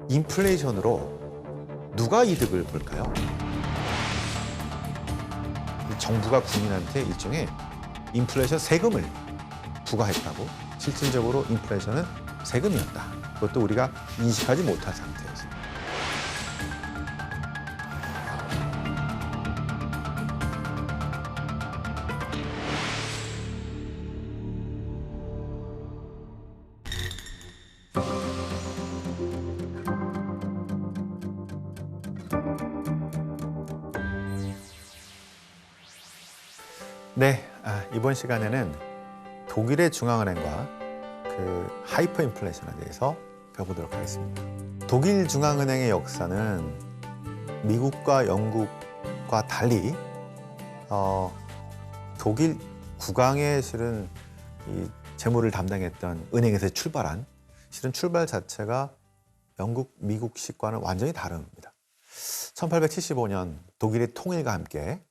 인플레이션으로 누가 이득을 볼까요? 정부가 국민한테 일종의 인플레이션 세금을 부과했다고. 실질적으로 인플레이션은 세금이었다. 그것도 우리가 인식하지 못한 상태였습니다. 네, 이번 시간에는 독일의 중앙은행과 그 하이퍼 인플레이션에 대해서 배워보도록 하겠습니다. 독일 중앙은행의 역사는 미국과 영국과 달리 독일 국왕의 실은 이 재무를 담당했던 은행에서 출발한 실은 출발 자체가 영국, 미국식과는 완전히 다릅니다. 1875년 독일의 통일과 함께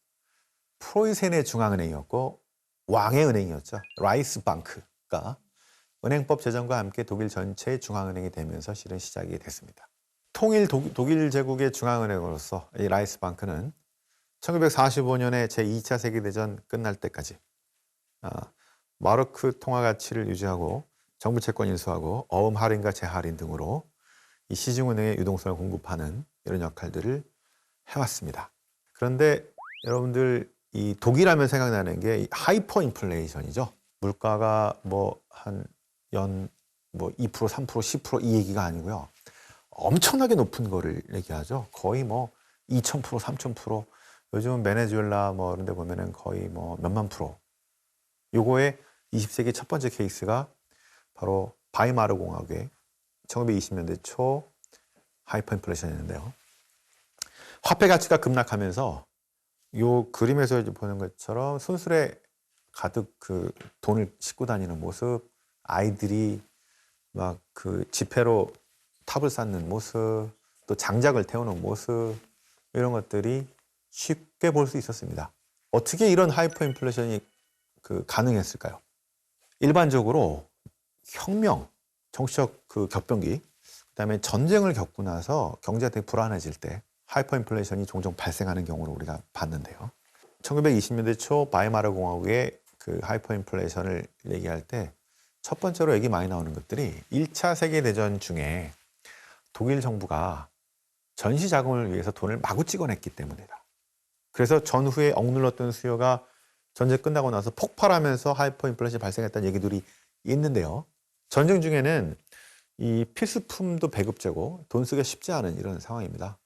프로이센의 중앙은행이었고 왕의 은행이었죠. 라이스방크가 은행법 제정과 함께 독일 전체의 중앙은행이 되면서 실은 시작이 됐습니다. 통일 독일 제국의 중앙은행으로서 이 라이스방크는 1945년에 제2차 세계대전 끝날 때까지 마르크 통화 가치를 유지하고 정부 채권 인수하고 어음 할인과 재할인 등으로 이 시중은행의 유동성을 공급하는 이런 역할들을 해왔습니다. 그런데 여러분들 이 독일하면 생각나는 게 하이퍼 인플레이션이죠. 물가가 뭐 한 연 2%, 3%, 10% 이 얘기가 아니고요. 엄청나게 높은 거를 얘기하죠. 거의 뭐 2000%, 3000%. 요즘 베네수엘라 뭐 이런 데 보면은 거의 뭐 몇만 프로. 요거의 20세기 첫 번째 케이스가 바로 바이마르 공화국의 1920년대 초 하이퍼 인플레이션이었는데요. 화폐 가치가 급락하면서 요 그림에서 이제 보는 것처럼 손수레 가득 그 돈을 싣고 다니는 모습, 아이들이 막 그 지폐로 탑을 쌓는 모습, 또 장작을 태우는 모습, 이런 것들이 쉽게 볼 수 있었습니다. 어떻게 이런 하이퍼 인플레이션이 가능했을까요? 일반적으로 혁명, 정치적 그 격변기, 그다음에 전쟁을 겪고 나서 경제가 되게 불안해질 때 하이퍼 인플레이션이 종종 발생하는 경우를 우리가 봤는데요. 1920년대 초 바이마르 공화국의 그 하이퍼 인플레이션을 얘기할 때 첫 번째로 얘기 많이 나오는 것들이 1차 세계대전 중에 독일 정부가 전시 자금을 위해서 돈을 마구 찍어냈기 때문이다. 그래서 전후에 억눌렀던 수요가 전쟁 끝나고 나서 폭발하면서 하이퍼 인플레이션이 발생했다는 얘기들이 있는데요. 전쟁 중에는 이 필수품도 배급되고 돈 쓰기가 쉽지 않은 이런 상황입니다.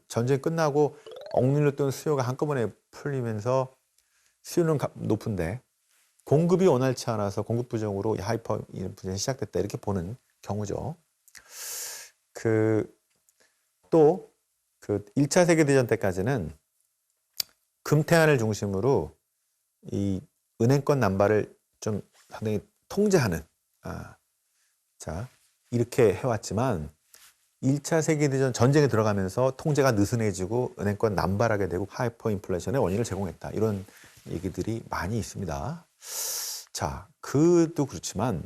전쟁 끝나고 억눌렸던 수요가 한꺼번에 풀리면서 수요는 높은데 공급이 원활치 않아서 공급 부정으로 하이퍼 인플레이션이 시작됐다 이렇게 보는 경우죠. 또 1차 세계대전 때까지는 금태환을 중심으로 이 은행권 남발을 좀 상당히 통제하는 이렇게 해왔지만 1차 세계대전 전쟁에 들어가면서 통제가 느슨해지고 은행권 남발하게 되고 하이퍼 인플레이션의 원인을 제공했다. 이런 얘기들이 많이 있습니다. 자, 그도 그렇지만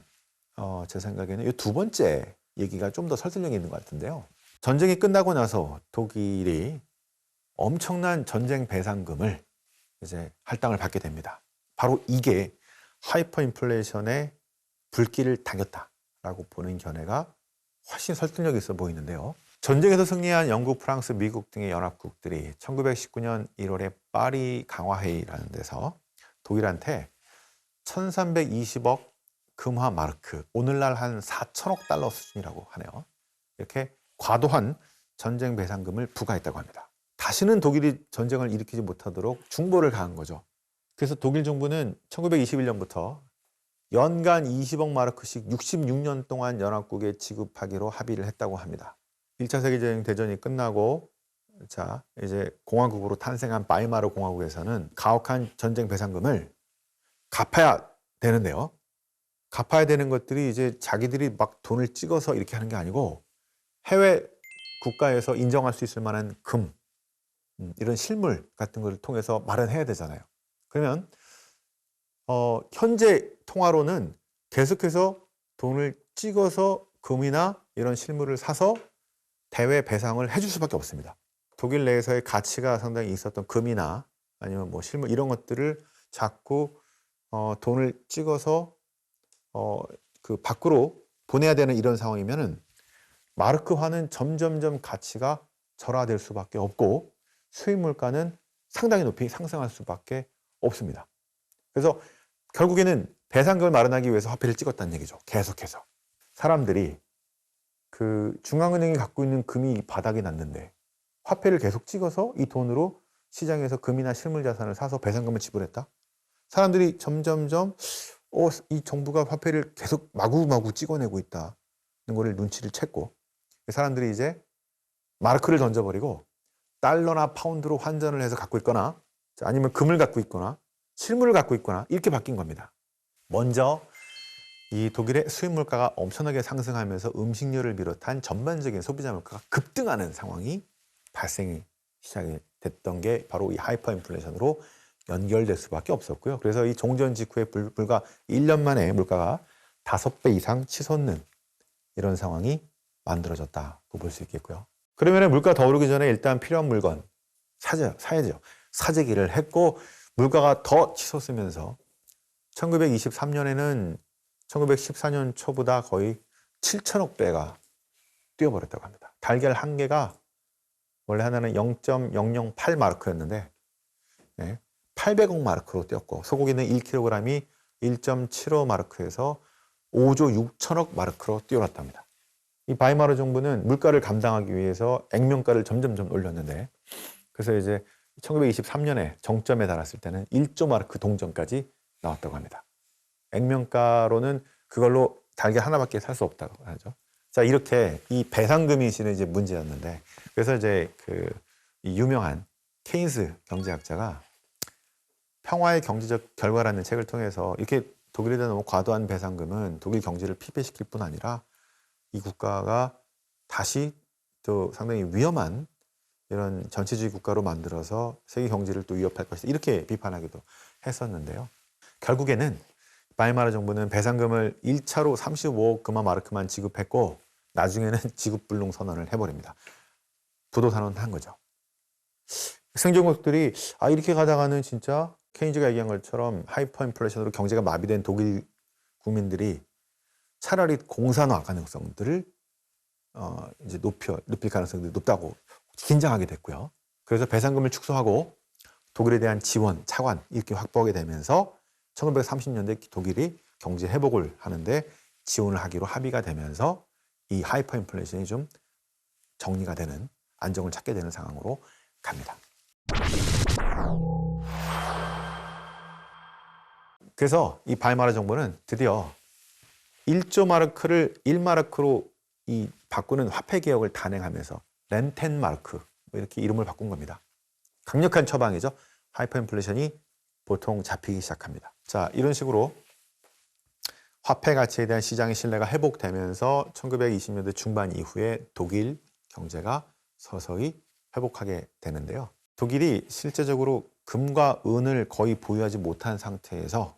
제 생각에는 이 두 번째 얘기가 좀 더 설득력이 있는 것 같은데요. 전쟁이 끝나고 나서 독일이 엄청난 전쟁 배상금을 이제 할당을 받게 됩니다. 바로 이게 하이퍼 인플레이션의 불길을 당겼다라고 보는 견해가 훨씬 설득력이 있어 보이는데요. 전쟁에서 승리한 영국, 프랑스, 미국 등의 연합국들이 1919년 1월에 파리 강화회의라는 데서 독일한테 1320억 금화 마르크, 오늘날 한 4천억 달러 수준이라고 하네요. 이렇게 과도한 전쟁 배상금을 부과했다고 합니다. 다시는 독일이 전쟁을 일으키지 못하도록 중보를 가한 거죠. 그래서 독일 정부는 1921년부터 연간 20억 마르크씩 66년 동안 연합국에 지급하기로 합의를 했다고 합니다. 1차 세계대전이 끝나고 이제 공화국으로 탄생한 바이마르 공화국에서는 가혹한 전쟁 배상금을 갚아야 되는데요. 갚아야 되는 것들이 이제 자기들이 막 돈을 찍어서 이렇게 하는 게 아니고 해외 국가에서 인정할 수 있을 만한 금, 이런 실물 같은 걸 통해서 마련해야 되잖아요. 그러면 현재 통화로는 계속해서 돈을 찍어서 금이나 이런 실물을 사서 대외 배상을 해줄 수밖에 없습니다. 독일 내에서의 가치가 상당히 있었던 금이나 아니면 뭐 실물 이런 것들을 자꾸 돈을 찍어서 그 밖으로 보내야 되는 이런 상황이면은 마르크화는 점점점 가치가 절하될 수밖에 없고 수입 물가는 상당히 높이 상승할 수밖에 없습니다. 그래서 결국에는 배상금을 마련하기 위해서 화폐를 찍었다는 얘기죠. 계속해서. 사람들이 그 중앙은행이 갖고 있는 금이 바닥이 났는데 화폐를 계속 찍어서 이 돈으로 시장에서 금이나 실물 자산을 사서 배상금을 지불했다. 사람들이 점점점 이 정부가 화폐를 계속 마구마구 찍어내고 있다는 거를 눈치를 챘고 사람들이 이제 마르크를 던져버리고 달러나 파운드로 환전을 해서 갖고 있거나 아니면 금을 갖고 있거나 실물을 갖고 있거나 이렇게 바뀐 겁니다. 먼저 이 독일의 수입 물가가 엄청나게 상승하면서 음식료를 비롯한 전반적인 소비자 물가가 급등하는 상황이 발생이 시작이 됐던 게 바로 이 하이퍼 인플레이션으로 연결될 수밖에 없었고요. 그래서 이 종전 직후에 불과 1년 만에 물가가 5배 이상 치솟는 이런 상황이 만들어졌다고 볼 수 있겠고요. 그러면 물가 더 오르기 전에 일단 필요한 물건 사야죠. 사재기를 했고 물가가 더 치솟으면서 1923년에는 1914년 초보다 거의 7천억 배가 뛰어버렸다고 합니다. 달걀 한 개가 원래 하나는 0.008 마르크였는데 800억 마르크로 뛰었고 소고기는 1kg이 1.75 마르크에서 5조 6천억 마르크로 뛰어났답니다. 이 바이마르 정부는 물가를 감당하기 위해서 액면가를 점점 올렸는데 그래서 이제 1923년에 정점에 달았을 때는 1조 마르크 동전까지 나왔다고 합니다. 액면가로는 그걸로 달걀 하나밖에 살 수 없다고 하죠. 자, 이렇게 이 배상금이 실은 이제 문제였는데 그래서 이제 이 유명한 케인스 경제학자가 평화의 경제적 결과라는 책을 통해서 이렇게 독일에 대한 너무 과도한 배상금은 독일 경제를 피폐시킬 뿐 아니라 이 국가가 다시 또 상당히 위험한 이런 전체주의 국가로 만들어서 세계 경제를 또 위협할 것이다. 이렇게 비판하기도 했었는데요. 결국에는 바이마르 정부는 배상금을 1차로 35억 금화 마르크만 지급했고 나중에는 지급불능 선언을 해버립니다. 부도산원 한 거죠. 승전국들이 이렇게 가다가는 진짜 케인즈가 얘기한 것처럼 하이퍼 인플레이션으로 경제가 마비된 독일 국민들이 차라리 공산화 가능성들을 이제 높일 가능성들이 높다고 긴장하게 됐고요. 그래서 배상금을 축소하고 독일에 대한 지원, 차관 이렇게 확보하게 되면서 1930년대 독일이 경제 회복을 하는데 지원을 하기로 합의가 되면서 이 하이퍼 인플레이션이 좀 정리가 되는 안정을 찾게 되는 상황으로 갑니다. 그래서 이 바이마르 정부는 드디어 1조 마르크를 1마르크로 이 바꾸는 화폐 개혁을 단행하면서 렌텐마르크 이렇게 이름을 바꾼 겁니다. 강력한 처방이죠. 하이퍼 인플레이션이 보통 잡히기 시작합니다. 자, 이런 식으로 화폐 가치에 대한 시장의 신뢰가 회복되면서 1920년대 중반 이후에 독일 경제가 서서히 회복하게 되는데요. 독일이 실제적으로 금과 은을 거의 보유하지 못한 상태에서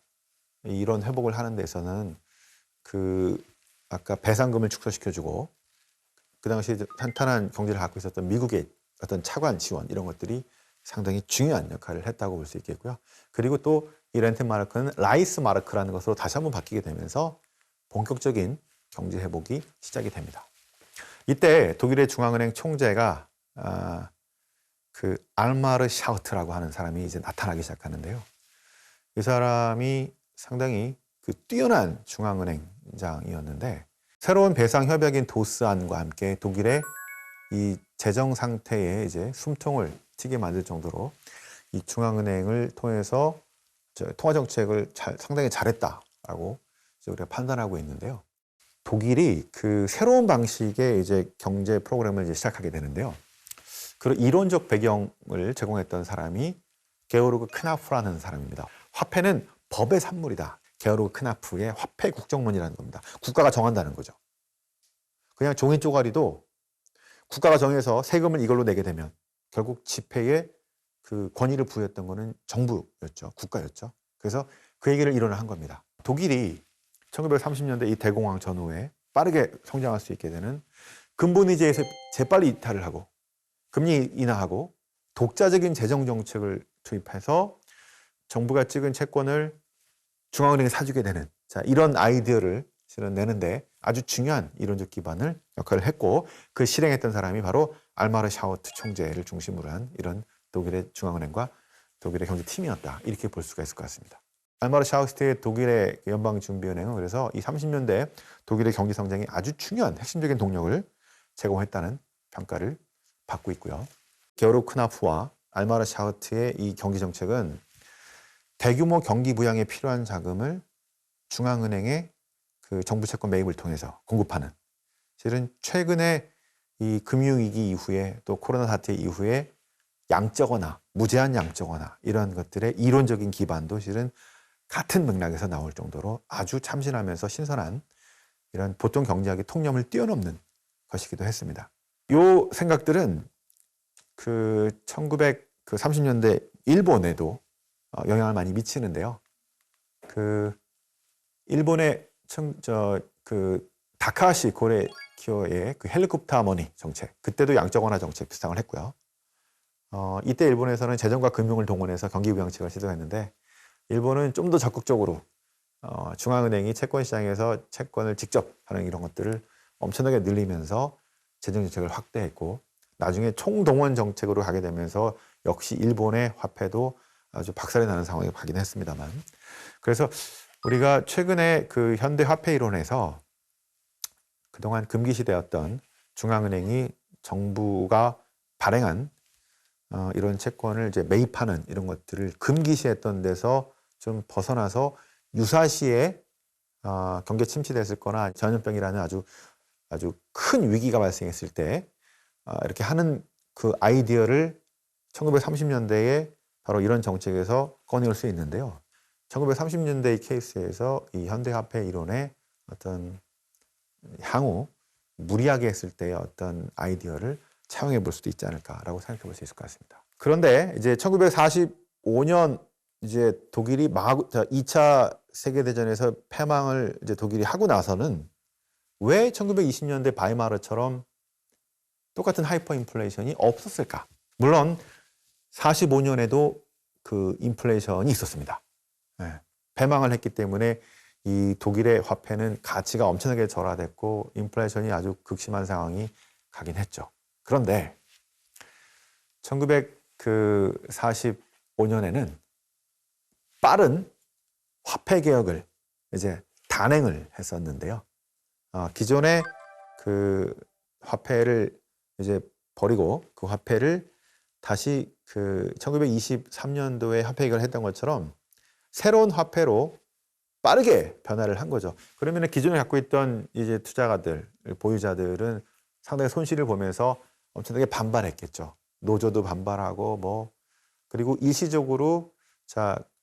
이런 회복을 하는 데서는 아까 배상금을 축소시켜주고 그 당시에 탄탄한 경제를 갖고 있었던 미국의 어떤 차관 지원 이런 것들이 상당히 중요한 역할을 했다고 볼 수 있겠고요. 그리고 또 이 렌텐마르크는 라이스마르크라는 것으로 다시 한번 바뀌게 되면서 본격적인 경제 회복이 시작이 됩니다. 이때 독일의 중앙은행 총재가 알마르 샤우트라고 하는 사람이 이제 나타나기 시작하는데요. 이 사람이 상당히 뛰어난 중앙은행장이었는데 새로운 배상 협약인 도스안과 함께 독일의 이 재정 상태에 이제 숨통을 튀게 만들 정도로 이 중앙은행을 통해서 통화 정책을 상당히 잘했다라고 우리가 판단하고 있는데요. 독일이 새로운 방식의 이제 경제 프로그램을 이제 시작하게 되는데요. 그 이론적 배경을 제공했던 사람이 게오르그 크나프라는 사람입니다. 화폐는 법의 산물이다. 게오르그 크나프의 화폐 국정론이라는 겁니다. 국가가 정한다는 거죠. 그냥 종이 쪼가리도 국가가 정해서 세금을 이걸로 내게 되면 결국 집회에 권위를 부여했던 거는 정부였죠. 국가였죠. 그래서 그 얘기를 이론을 한 겁니다. 독일이 1930년대 이 대공황 전후에 빠르게 성장할 수 있게 되는 근본 의제에서 재빨리 이탈을 하고 금리 인하하고 독자적인 재정 정책을 투입해서 정부가 찍은 채권을 중앙은행에 사주게 되는 이런 아이디어를 실은 내는데 아주 중요한 이론적 기반을 역할을 했고 그 실행했던 사람이 바로 알마르 샤우트 총재를 중심으로 한 이런 독일의 중앙은행과 독일의 경제팀이었다. 이렇게 볼 수가 있을 것 같습니다. 알마르 샤우트의 독일의 연방준비은행은 그래서 이 30년대 독일의 경제 성장에 아주 중요한 핵심적인 동력을 제공했다는 평가를 받고 있고요. 게오르 크나프와 알마르 샤우트의 이 경제 정책은 대규모 경기 부양에 필요한 자금을 중앙은행의 그 정부 채권 매입을 통해서 공급하는, 실은 최근에 이 금융위기 이후에 또 코로나 사태 이후에 양적 완화, 무제한 양적 완화 이런 것들의 이론적인 기반도 실은 같은 맥락에서 나올 정도로 아주 참신하면서 신선한 이런 보통 경제학의 통념을 뛰어넘는 것이기도 했습니다. 이 생각들은 그 1930년대 일본에도 영향을 많이 미치는데요. 그 일본의 다카하시 고레키오의 그 헬리콥터 머니 정책, 그때도 양적 완화 정책 비슷한 걸 했고요. 이때 일본에서는 재정과 금융을 동원해서 경기 부양책을 시도했는데 일본은 좀 더 적극적으로 중앙은행이 채권 시장에서 채권을 직접 하는 이런 것들을 엄청나게 늘리면서 재정 정책을 확대했고 나중에 총동원 정책으로 가게 되면서 역시 일본의 화폐도 아주 박살이 나는 상황에 가긴 했습니다만, 그래서 우리가 최근에 그 현대 화폐 이론에서 그동안 금기시되었던 중앙은행이 정부가 발행한 이런 채권을 이제 매입하는 이런 것들을 금기시했던 데서 좀 벗어나서 유사시에 경제 침체됐을 거나 전염병이라는 아주 큰 위기가 발생했을 때 이렇게 하는 그 아이디어를 1930년대에 바로 이런 정책에서 꺼내올 수 있는데요. 1930년대의 케이스에서 이 현대화폐 이론의 어떤 향후 무리하게 했을 때의 어떤 아이디어를 차용해 볼 수도 있지 않을까라고 생각해 볼 수 있을 것 같습니다. 그런데 이제 1945년 이제 독일이 2차 세계대전에서 패망을 이제 독일이 하고 나서는 왜 1920년대 바이마르처럼 똑같은 하이퍼 인플레이션이 없었을까? 물론 45년에도 그 인플레이션이 있었습니다. 네. 패망을 했기 때문에 이 독일의 화폐는 가치가 엄청나게 절하됐고 인플레이션이 아주 극심한 상황이 가긴 했죠. 그런데 1945년에는 빠른 화폐 개혁을 이제 단행을 했었는데요. 기존의 그 화폐를 이제 버리고 그 화폐를 다시 그 1923년도에 화폐 개혁을 했던 것처럼 새로운 화폐로 빠르게 변화를 한 거죠. 그러면 기존에 갖고 있던 이제 투자가들, 보유자들은 상당히 손실을 보면서 엄청나게 반발했겠죠. 노조도 반발하고 그리고 일시적으로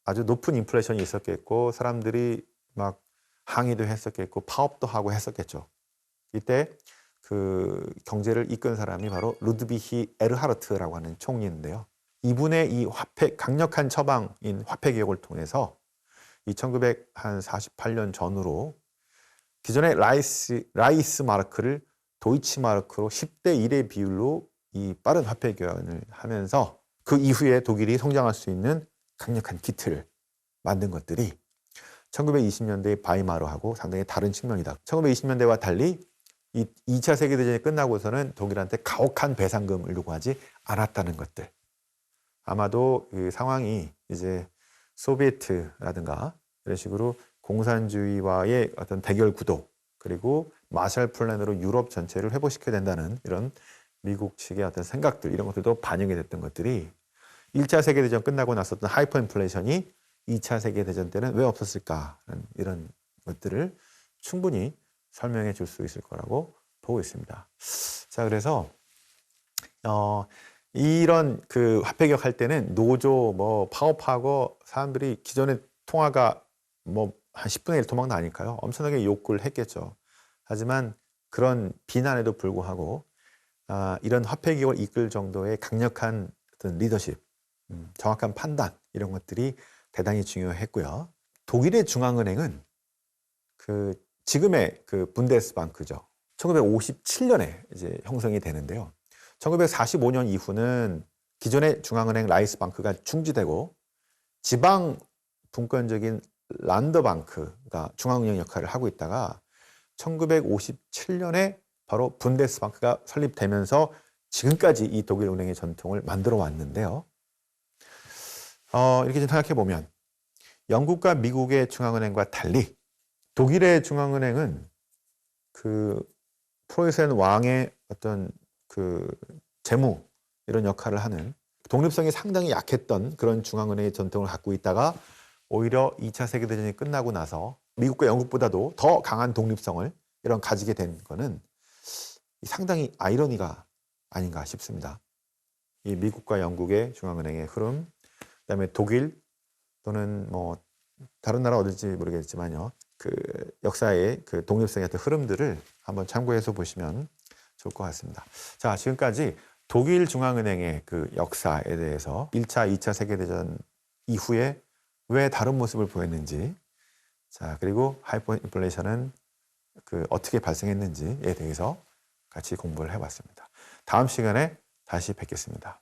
아주 높은 인플레이션이 있었겠고 사람들이 막 항의도 했었겠고 파업도 하고 했었겠죠. 이때 그 경제를 이끈 사람이 바로 루드비히 에르하르트라고 하는 총리인데요. 이분의 이 강력한 처방인 화폐 개혁을 통해서 이 1948년 전후로 기존의 라이스 마르크를 도이치 마르크로 10대 1의 비율로 이 빠른 화폐 개혁을 하면서 그 이후에 독일이 성장할 수 있는 강력한 기틀을 만든 것들이 1920년대의 바이마르하고 상당히 다른 측면이다. 1920년대와 달리 이 2차 세계대전이 끝나고서는 독일한테 가혹한 배상금을 요구하지 않았다는 것들. 아마도 그 상황이 이제 소비에트라든가 이런 식으로 공산주의와의 어떤 대결 구도 그리고 마샬 플랜으로 유럽 전체를 회복시켜야 된다는 이런 미국 측의 어떤 생각들 이런 것들도 반영이 됐던 것들이 1차 세계대전 끝나고 났었던 하이퍼 인플레이션이 2차 세계대전 때는 왜 없었을까 이런 것들을 충분히 설명해 줄 수 있을 거라고 보고 있습니다. 자, 그래서 이런 그 화폐 개혁할 때는 노조 파업하고 사람들이 기존의 통화가 한 10분의 1 토막 나니까요. 엄청나게 욕을 했겠죠. 하지만 그런 비난에도 불구하고 이런 화폐 개혁을 이끌 정도의 강력한 어떤 리더십, 정확한 판단 이런 것들이 대단히 중요했고요. 독일의 중앙은행은 그 지금의 그 분데스방크죠. 1957년에 이제 형성이 되는데요. 1945년 이후는 기존의 중앙은행 라이스방크가 중지되고 지방 분권적인 란더방크가 중앙은행 역할을 하고 있다가 1957년에 바로 분데스방크가 설립되면서 지금까지 이 독일 은행의 전통을 만들어 왔는데요. 이렇게 좀 생각해 보면 영국과 미국의 중앙은행과 달리 독일의 중앙은행은 그 프로이센 왕의 어떤 그 재무 이런 역할을 하는 독립성이 상당히 약했던 그런 중앙은행의 전통을 갖고 있다가 오히려 2차 세계대전이 끝나고 나서 미국과 영국보다도 더 강한 독립성을 이런 가지게 된 거는 상당히 아이러니가 아닌가 싶습니다. 이 미국과 영국의 중앙은행의 흐름, 그다음에 독일 또는 뭐 다른 나라 어딜지 모르겠지만요. 그 역사의 그 독립성의 어떤 흐름들을 한번 참고해서 보시면 좋을 것 같습니다. 자, 지금까지 독일 중앙은행의 그 역사에 대해서 1차, 2차 세계대전 이후에 왜 다른 모습을 보였는지, 자, 그리고 하이퍼 인플레이션은 그 어떻게 발생했는지에 대해서 같이 공부를 해봤습니다. 다음 시간에 다시 뵙겠습니다.